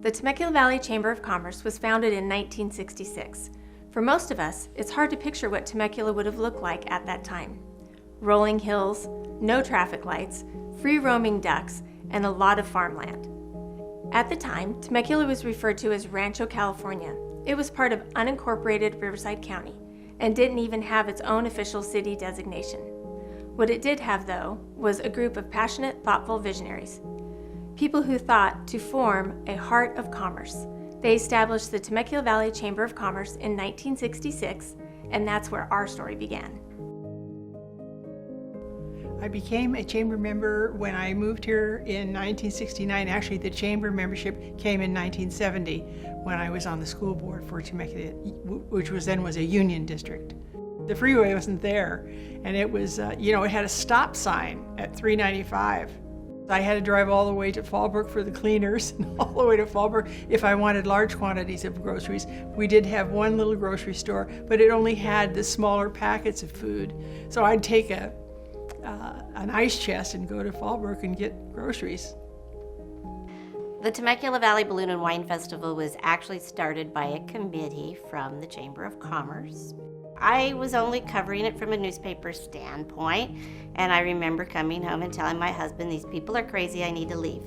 The Temecula Valley Chamber of Commerce was founded in 1966. For most of us, it's hard to picture what Temecula would have looked like at that time. Rolling hills, no traffic lights, free-roaming ducks, and a lot of farmland. At the time, Temecula was referred to as Rancho California. It was part of unincorporated Riverside County and didn't even have its own official city designation. What it did have, though, was a group of passionate, thoughtful visionaries. People who thought to form a heart of commerce. They established the Temecula Valley Chamber of Commerce in 1966, and that's where our story began. I became a chamber member when I moved here in 1969. Actually, the chamber membership came in 1970 when I was on the school board for Temecula, which was a union district. The freeway wasn't there, and it was, it had a stop sign at 395. I had to drive all the way to Fallbrook for the cleaners and all the way to Fallbrook if I wanted large quantities of groceries. We did have one little grocery store, but it only had the smaller packets of food. So I'd take an ice chest and go to Fallbrook and get groceries. The Temecula Valley Balloon and Wine Festival was actually started by a committee from the Chamber of Commerce. I was only covering it from a newspaper standpoint, and I remember coming home and telling my husband, these people are crazy, I need to leave.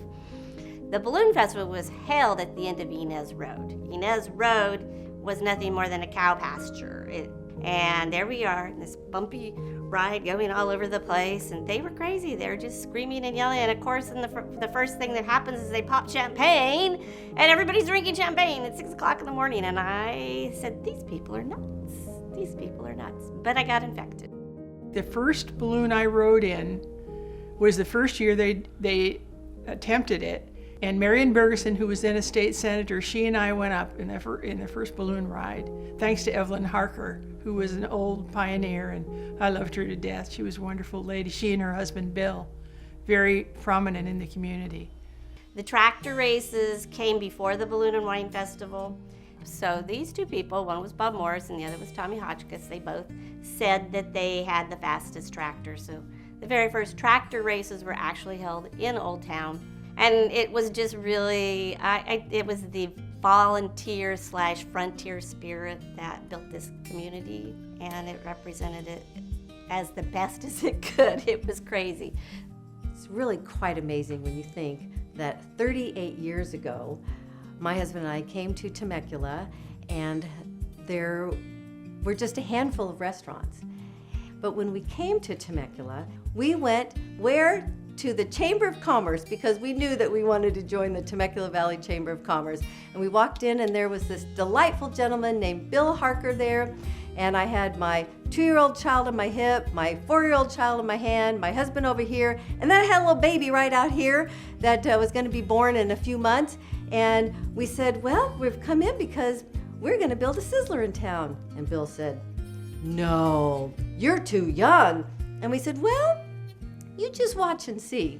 The Balloon Festival was held at the end of Inez Road. Inez Road was nothing more than a cow pasture. And there we are, in this bumpy ride going all over the place, and they were crazy. They were just screaming and yelling, and of course, the first thing that happens is they pop champagne, and everybody's drinking champagne at 6 o'clock in the morning, and I said, these people are nuts. These people are nuts. But I got infected. The first balloon I rode in was the first year they attempted it. And Marion Bergeson, who was then a state senator, she and I went up in the first balloon ride, thanks to Evelyn Harker, who was an old pioneer, and I loved her to death. She was a wonderful lady. She and her husband, Bill, very prominent in the community. The tractor races came before the Balloon and Wine Festival. So these two people, one was Bob Morris and the other was Tommy Hotchkiss, they both said that they had the fastest tractor. So the very first tractor races were actually held in Old Town. And it was just really, it was the volunteer/frontier spirit that built this community, and it represented it as the best as it could. It was crazy. It's really quite amazing when you think that 38 years ago, my husband and I came to Temecula, and there were just a handful of restaurants. But when we came to Temecula, we went where? To the Chamber of Commerce, because we knew that we wanted to join the Temecula Valley Chamber of Commerce. And we walked in, and there was this delightful gentleman named Bill Harker there, and I had my 2-year-old child on my hip, my 4-year-old child in my hand, my husband over here, and then I had a little baby right out here that was going to be born in a few months. And we said, well, we've come in because we're going to build a sizzler in town. And Bill said, no, you're too young. And we said, well, you just watch and see.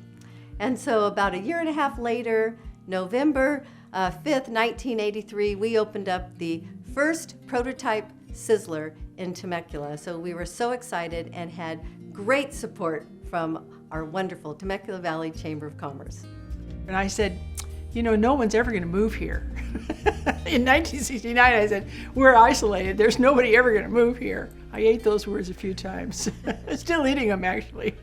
And so about a year and a half later, November 5th, 1983, we opened up the first prototype sizzler in Temecula. So we were so excited and had great support from our wonderful Temecula Valley Chamber of Commerce. And I said, no one's ever going to move here. In 1969, I said, we're isolated. There's nobody ever going to move here. I ate those words a few times. Still eating them, actually.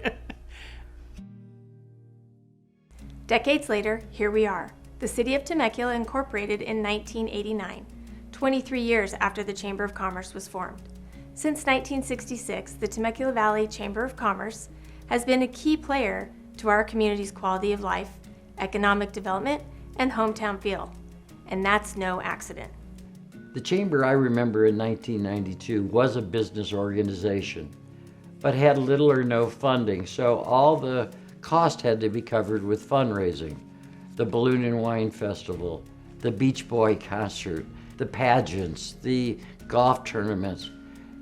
Decades later, here we are. The city of Temecula incorporated in 1989, 23 years after the Chamber of Commerce was formed. Since 1966, the Temecula Valley Chamber of Commerce has been a key player to our community's quality of life, economic development, and hometown feel. And that's no accident. The Chamber, I remember in 1992, was a business organization, but had little or no funding, so all the cost had to be covered with fundraising. The Balloon and Wine Festival, the Beach Boy concert, the pageants, the golf tournaments.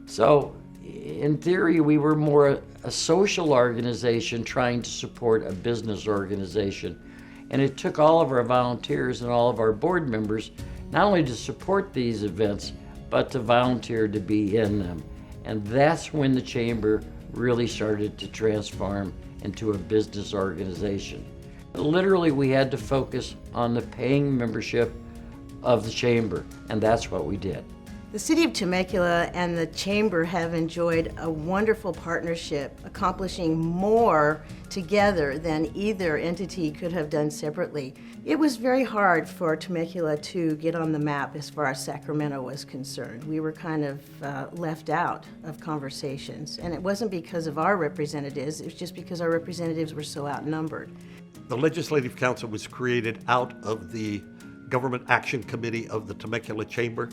So in theory, we were more a social organization trying to support a business organization. And it took all of our volunteers and all of our board members not only to support these events, but to volunteer to be in them. And that's when the Chamber really started to transform into a business organization. Literally, we had to focus on the paying membership of the chamber, and that's what we did. The City of Temecula and the Chamber have enjoyed a wonderful partnership, accomplishing more together than either entity could have done separately. It was very hard for Temecula to get on the map as far as Sacramento was concerned. We were kind of left out of conversations, and it wasn't because of our representatives, it was just because our representatives were so outnumbered. The Legislative Council was created out of the Government Action Committee of the Temecula Chamber.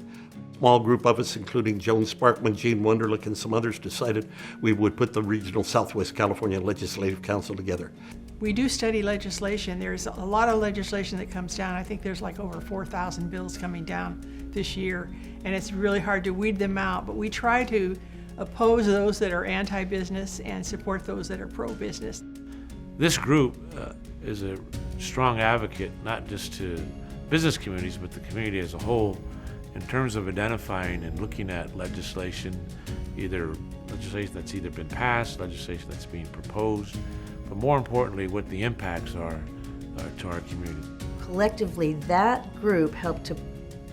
A small group of us, including Joan Sparkman, Gene Wunderlich, and some others, decided we would put the Regional Southwest California Legislative Council together. We do study legislation. There's a lot of legislation that comes down. I think there's like over 4,000 bills coming down this year, and it's really hard to weed them out, but we try to oppose those that are anti-business and support those that are pro-business. This group is a strong advocate, not just to business communities, but the community as a whole, in terms of identifying and looking at legislation, either legislation that's either been passed, legislation that's being proposed, but more importantly, what the impacts are to our community. Collectively, that group helped to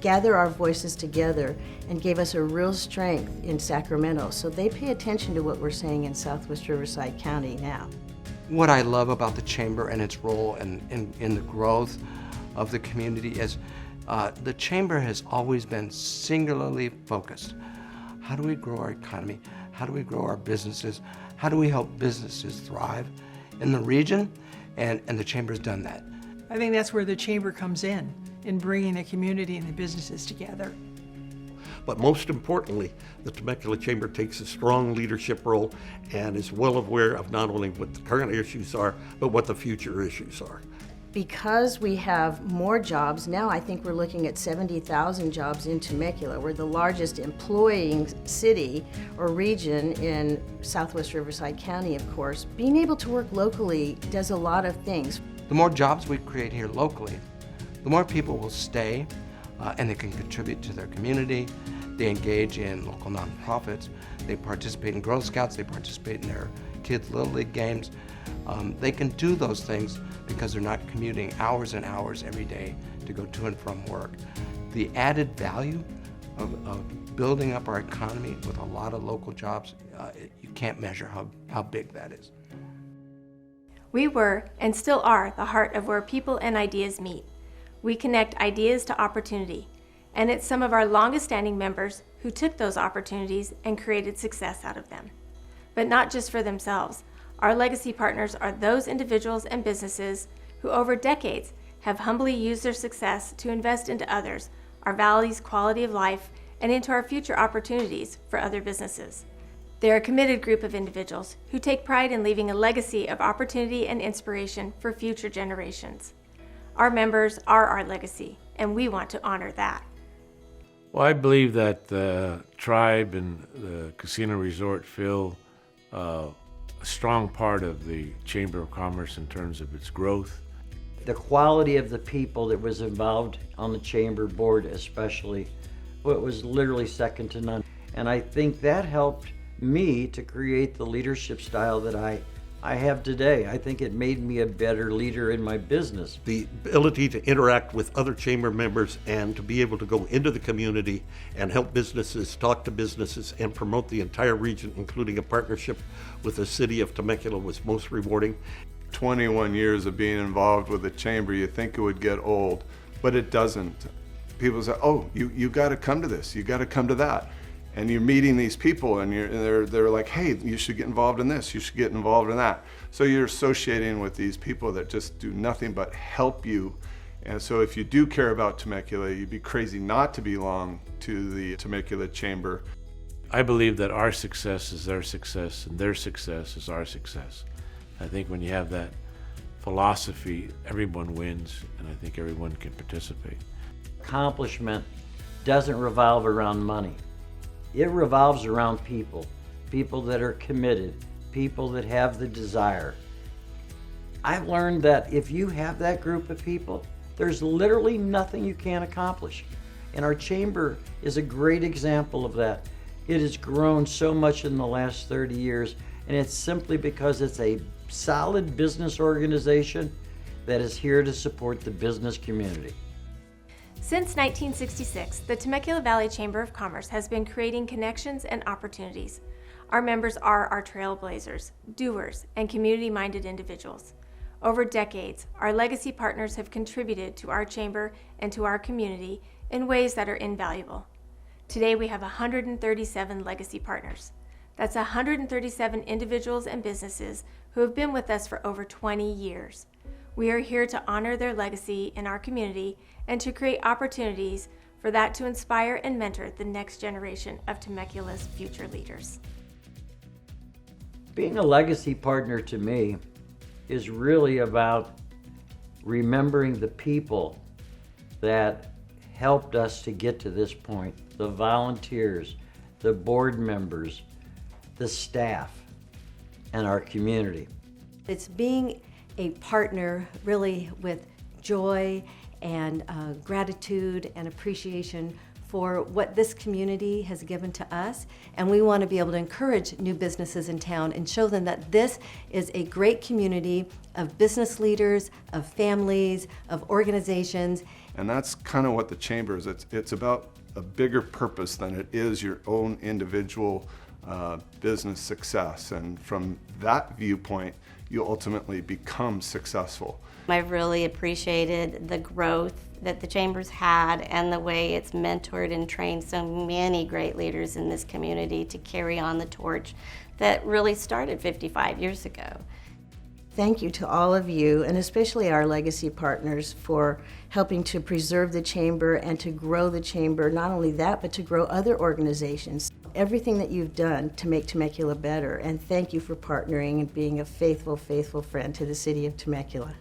gather our voices together and gave us a real strength in Sacramento. So they pay attention to what we're saying in Southwest Riverside County now. What I love about the Chamber and its role in the growth of the community is the Chamber has always been singularly focused. How do we grow our economy? How do we grow our businesses? How do we help businesses thrive in the region? And the Chamber's done that. I think that's where the Chamber comes in bringing the community and the businesses together. But most importantly, the Temecula Chamber takes a strong leadership role and is well aware of not only what the current issues are, but what the future issues are. Because we have more jobs, now I think we're looking at 70,000 jobs in Temecula. We're the largest employing city or region in Southwest Riverside County, of course. Being able to work locally does a lot of things. The more jobs we create here locally, the more people will stay and they can contribute to their community. They engage in local nonprofits. They participate in Girl Scouts. They participate in their kids' Little League games. They can do those things because they're not commuting hours and hours every day to go to and from work. The added value of building up our economy with a lot of local jobs, you can't measure how big that is. We were, and still are, the heart of where people and ideas meet. We connect ideas to opportunity, and it's some of our longest-standing members who took those opportunities and created success out of them. But not just for themselves. Our legacy partners are those individuals and businesses who over decades have humbly used their success to invest into others, our valley's quality of life, and into our future opportunities for other businesses. They're a committed group of individuals who take pride in leaving a legacy of opportunity and inspiration for future generations. Our members are our legacy, and we want to honor that. Well, I believe that the tribe and the casino resort feel a strong part of the Chamber of Commerce in terms of its growth. The quality of the people that was involved on the chamber board especially, well, it was literally second to none. And I think that helped me to create the leadership style that I have today. I think it made me a better leader in my business. The ability to interact with other chamber members and to be able to go into the community and help businesses, talk to businesses, and promote the entire region, including a partnership with the city of Temecula, was most rewarding. 21 years of being involved with the chamber, you think it would get old, but it doesn't. People say, oh, you got to come to this, you got to come to that. And you're meeting these people and they're like, hey, you should get involved in this, you should get involved in that. So you're associating with these people that just do nothing but help you. And so if you do care about Temecula, you'd be crazy not to belong to the Temecula Chamber. I believe that our success is their success and their success is our success. I think when you have that philosophy, everyone wins, and I think everyone can participate. Accomplishment doesn't revolve around money. It revolves around people, people that are committed, people that have the desire. I've learned that if you have that group of people, there's literally nothing you can't accomplish. And our chamber is a great example of that. It has grown so much in the last 30 years, and it's simply because it's a solid business organization that is here to support the business community. Since 1966, the Temecula Valley Chamber of Commerce has been creating connections and opportunities. Our members are our trailblazers, doers, and community-minded individuals. Over decades, our legacy partners have contributed to our chamber and to our community in ways that are invaluable. Today we have 137 legacy partners. That's 137 individuals and businesses who have been with us for over 20 years. We are here to honor their legacy in our community and to create opportunities for that to inspire and mentor the next generation of Temecula's future leaders. Being a legacy partner to me is really about remembering the people that helped us to get to this point, the volunteers, the board members, the staff, and our community. It's being a partner really with joy and gratitude and appreciation for what this community has given to us, and we want to be able to encourage new businesses in town and show them that this is a great community of business leaders, of families, of organizations. And that's kind of what the chamber is. It's about a bigger purpose than it is your own individual business success. And from that viewpoint, you ultimately become successful. I've really appreciated the growth that the Chamber's had and the way it's mentored and trained so many great leaders in this community to carry on the torch that really started 55 years ago. Thank you to all of you, and especially our legacy partners, for helping to preserve the Chamber and to grow the Chamber. Not only that, but to grow other organizations. Everything that you've done to make Temecula better, and thank you for partnering and being a faithful, faithful friend to the city of Temecula.